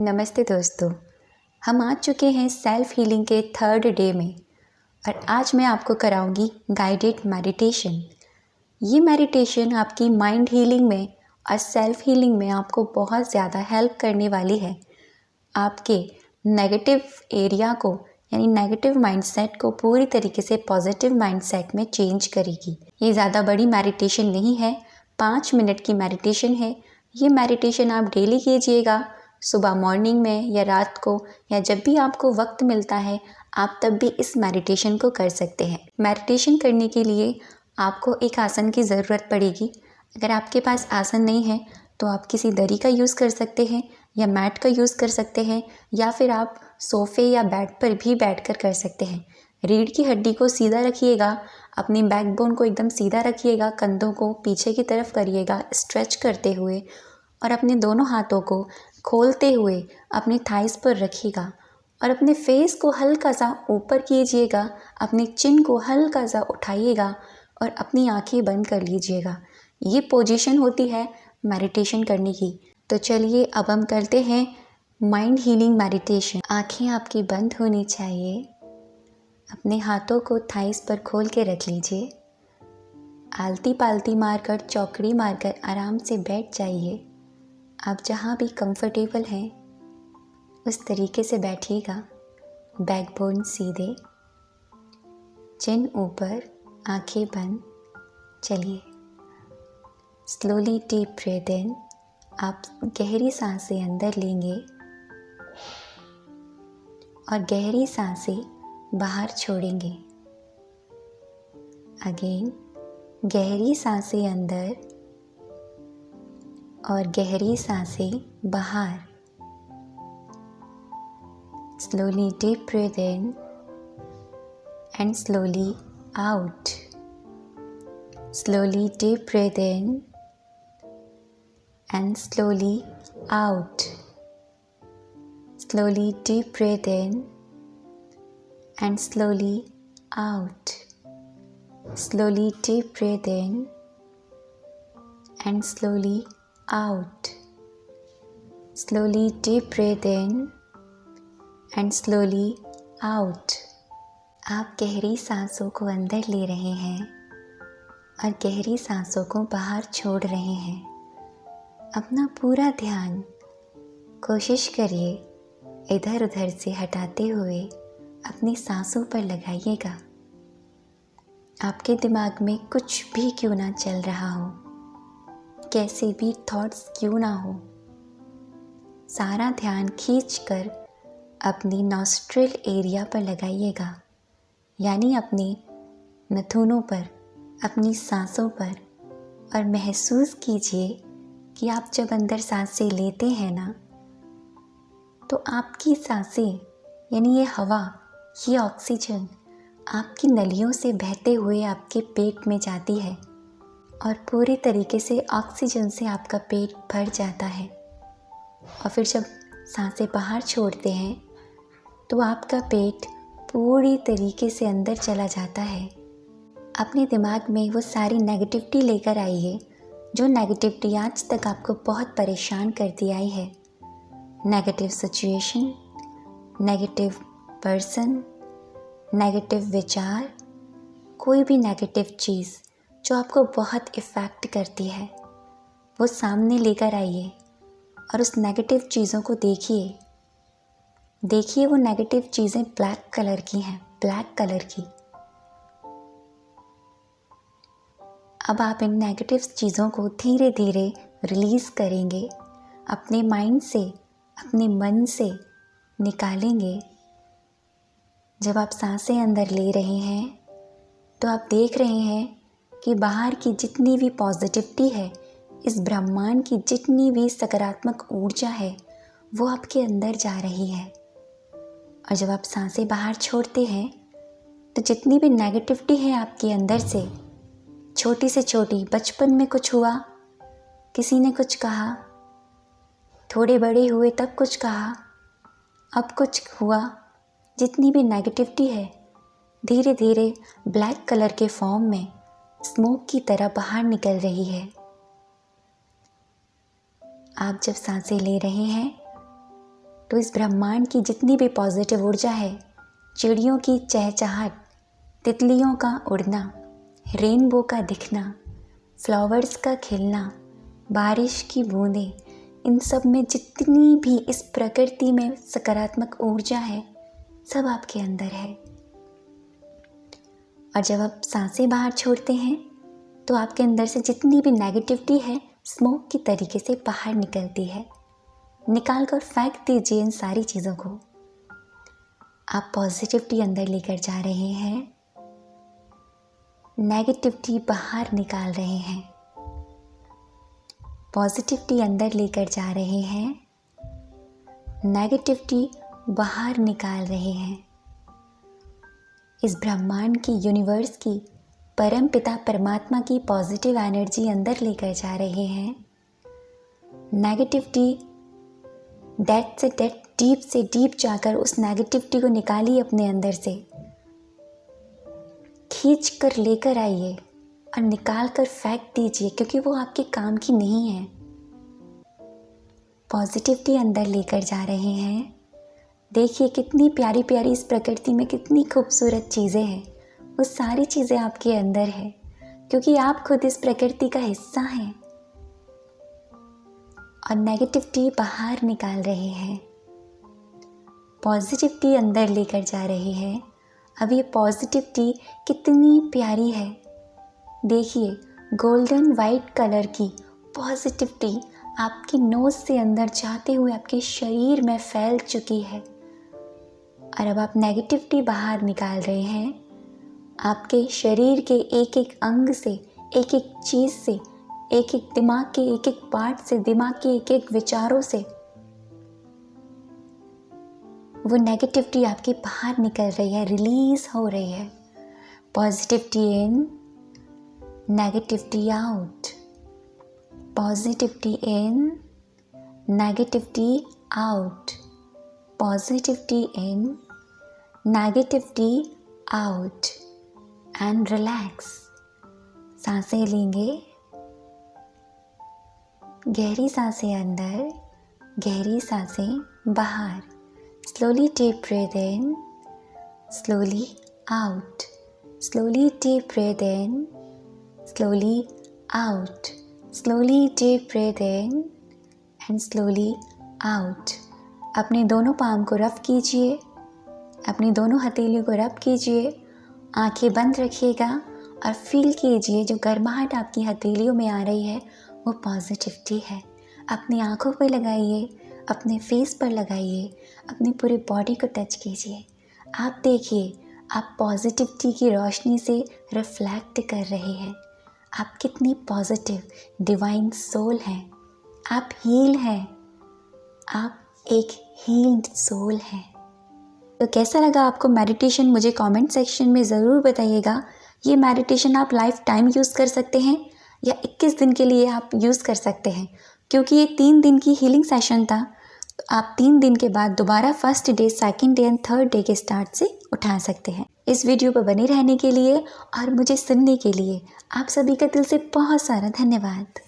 नमस्ते दोस्तों। हम आ चुके हैं सेल्फ हीलिंग के 3rd डे में और आज मैं आपको कराऊंगी गाइडेड मेडिटेशन। ये मेडिटेशन आपकी माइंड हीलिंग में और सेल्फ हीलिंग में आपको बहुत ज़्यादा हेल्प करने वाली है। आपके नेगेटिव एरिया को यानी नेगेटिव माइंडसेट को पूरी तरीके से पॉजिटिव माइंडसेट में चेंज करेगी। ये ज़्यादा बड़ी मेडिटेशन नहीं है, 5 मिनट की मेडिटेशन है। ये मेडिटेशन आप डेली कीजिएगा, सुबह मॉर्निंग में या रात को या जब भी आपको वक्त मिलता है आप तब भी इस मेडिटेशन को कर सकते हैं। मेडिटेशन करने के लिए आपको एक आसन की ज़रूरत पड़ेगी। अगर आपके पास आसन नहीं है तो आप किसी दरी का यूज़ कर सकते हैं या मैट का यूज़ कर सकते हैं या फिर आप सोफ़े या बेड पर भी बैठकर कर सकते हैं। रीढ़ की हड्डी को सीधा रखिएगा, अपनी बैकबोन को एकदम सीधा रखिएगा, कंधों को पीछे की तरफ करिएगा स्ट्रेच करते हुए और अपने दोनों हाथों को खोलते हुए अपने थाइस पर रखिएगा और अपने फेस को हल्का सा ऊपर कीजिएगा, अपने चिन को हल्का सा उठाइएगा और अपनी आंखें बंद कर लीजिएगा। ये पोजीशन होती है मेडिटेशन करने की। तो चलिए अब हम करते हैं माइंड हीलिंग मेडिटेशन। आंखें आपकी बंद होनी चाहिए। अपने हाथों को थाइस पर खोल के रख लीजिए। आलती पालती मारकर चौकड़ी मारकर आराम से बैठ जाइए। आप जहाँ भी कंफर्टेबल हैं उस तरीके से बैठिएगा। बैकबोन सीधे, चिन ऊपर, आंखें बंद। चलिए स्लोली डीप ब्रीथ इन। आप गहरी सांसें अंदर लेंगे और गहरी सांसें बाहर छोड़ेंगे। अगेन गहरी सांसें अंदर और गहरी सांसें बाहर। Slowly deep breath in and slowly out. Slowly deep breath in and slowly out. Slowly deep breath in and slowly out. Slowly deep breath in and slowly out. Slowly deep breath in and slowly out. आप गहरी सांसों को अंदर ले रहे हैं और गहरी सांसों को बाहर छोड़ रहे हैं। अपना पूरा ध्यान कोशिश करिए इधर उधर से हटाते हुए अपनी सांसों पर लगाइएगा। आपके दिमाग में कुछ भी क्यों ना चल रहा हो, कैसे भी थॉट्स क्यों ना हो, सारा ध्यान खींचकर अपनी नॉस्ट्रिल एरिया पर लगाइएगा, यानी अपने नथुनों पर, अपनी सांसों पर। और महसूस कीजिए कि आप जब अंदर सांसें लेते हैं ना तो आपकी सांसें यानी ये हवा, ये ऑक्सीजन आपकी नलियों से बहते हुए आपके पेट में जाती है और पूरी तरीके से ऑक्सीजन से आपका पेट भर जाता है। और फिर जब सांसें बाहर छोड़ते हैं तो आपका पेट पूरी तरीके से अंदर चला जाता है। अपने दिमाग में वो सारी नेगेटिविटी लेकर आइए जो नेगेटिविटी आज तक आपको बहुत परेशान करती आई है। Negative situation, negative person, negative विचार, कोई भी नेगेटिव चीज़ जो आपको बहुत इफ़ेक्ट करती है वो सामने लेकर आइए और उस नेगेटिव चीज़ों को देखिए वो नेगेटिव चीज़ें ब्लैक कलर की हैं, ब्लैक कलर की। अब आप इन नेगेटिव चीज़ों को धीरे धीरे रिलीज़ करेंगे, अपने माइंड से, अपने मन से निकालेंगे। जब आप सांसें अंदर ले रहे हैं तो आप देख रहे हैं कि बाहर की जितनी भी पॉजिटिविटी है, इस ब्रह्मांड की जितनी भी सकारात्मक ऊर्जा है वो आपके अंदर जा रही है। और जब आप सांसें बाहर छोड़ते हैं तो जितनी भी नेगेटिविटी है आपके अंदर से, छोटी से छोटी, बचपन में कुछ हुआ, किसी ने कुछ कहा, थोड़े बड़े हुए तब कुछ कहा, अब कुछ हुआ, जितनी भी नेगेटिविटी है धीरे धीरे ब्लैक कलर के फॉर्म में स्मोक की तरह बाहर निकल रही है। आप जब सांसें ले रहे हैं तो इस ब्रह्मांड की जितनी भी पॉजिटिव ऊर्जा है, चिड़ियों की चहचहाट, तितलियों का उड़ना, रेनबो का दिखना, फ्लावर्स का खिलना, बारिश की बूंदें, इन सब में जितनी भी इस प्रकृति में सकारात्मक ऊर्जा है, सब आपके अंदर है। और जब आप सांसें बाहर छोड़ते हैं तो आपके अंदर से जितनी भी नेगेटिविटी है, स्मोक की तरीके से बाहर निकलती है। निकाल कर फेंक दीजिए इन सारी चीज़ों को। आप पॉजिटिविटी अंदर लेकर जा रहे हैं, नेगेटिविटी बाहर निकाल रहे हैं। पॉजिटिविटी अंदर लेकर जा रहे हैं, नेगेटिविटी बाहर निकाल रहे हैं। इस ब्रह्मांड की, यूनिवर्स की, परम पिता परमात्मा की पॉजिटिव एनर्जी अंदर लेकर जा रहे हैं। नेगेटिविटी डेथ से डेथ, डीप से डीप जाकर उस नेगेटिविटी को निकालिए अपने अंदर से, खींच कर लेकर आइए और निकाल कर फेंक दीजिए, क्योंकि वो आपके काम की नहीं है। पॉजिटिविटी अंदर लेकर जा रहे हैं। देखिए कितनी प्यारी प्यारी इस प्रकृति में कितनी खूबसूरत चीज़ें हैं, वो सारी चीज़ें आपके अंदर है, क्योंकि आप खुद इस प्रकृति का हिस्सा हैं। और नेगेटिविटी बाहर निकाल रहे हैं, पॉजिटिविटी अंदर लेकर जा रहे हैं। अब ये पॉजिटिविटी कितनी प्यारी है, देखिए गोल्डन वाइट कलर की पॉजिटिविटी आपकी नोज़ से अंदर जाते हुए आपके शरीर में फैल चुकी है। और अब आप नेगेटिविटी बाहर निकाल रहे हैं। आपके शरीर के एक एक अंग से, एक एक चीज़ से, एक एक दिमाग के एक एक पार्ट से, दिमाग के एक एक विचारों से वो नेगेटिविटी आपकी बाहर निकल रही है, रिलीज हो रही है। Positivity in, negativity out, positivity in, negativity out, positivity in, negativity out. And relax. सांसें लेंगे, गहरी सांसें अंदर, गहरी सांसें बाहर। Slowly deep breath in, slowly out, slowly deep breath in, slowly out, slowly deep breath in and slowly out. अपने दोनों पाम को रब कीजिए, अपनी दोनों हथेलियों को रब कीजिए, आंखें बंद रखिएगा और फील कीजिए जो गर्माहट आपकी हथेलियों में आ रही है वो पॉजिटिविटी है। अपनी आंखों पर लगाइए, अपने फेस पर लगाइए, अपनी पूरी बॉडी को टच कीजिए। आप देखिए आप पॉजिटिविटी की रोशनी से रिफ्लेक्ट कर रहे हैं। आप कितनी पॉजिटिव डिवाइन सोल हैं। आप हील हैं, आप एक हील्ड सोल हैं। तो कैसा लगा आपको मेडिटेशन, मुझे कमेंट सेक्शन में ज़रूर बताइएगा। ये मेडिटेशन आप लाइफ टाइम यूज़ कर सकते हैं या 21 दिन के लिए आप यूज़ कर सकते हैं, क्योंकि ये 3 दिन की हीलिंग सेशन था। तो आप 3 दिन के बाद दोबारा first day, second day and third day के स्टार्ट से उठा सकते हैं। इस वीडियो पर बने रहने के लिए और मुझे सुनने के लिए आप सभी का दिल से बहुत सारा धन्यवाद।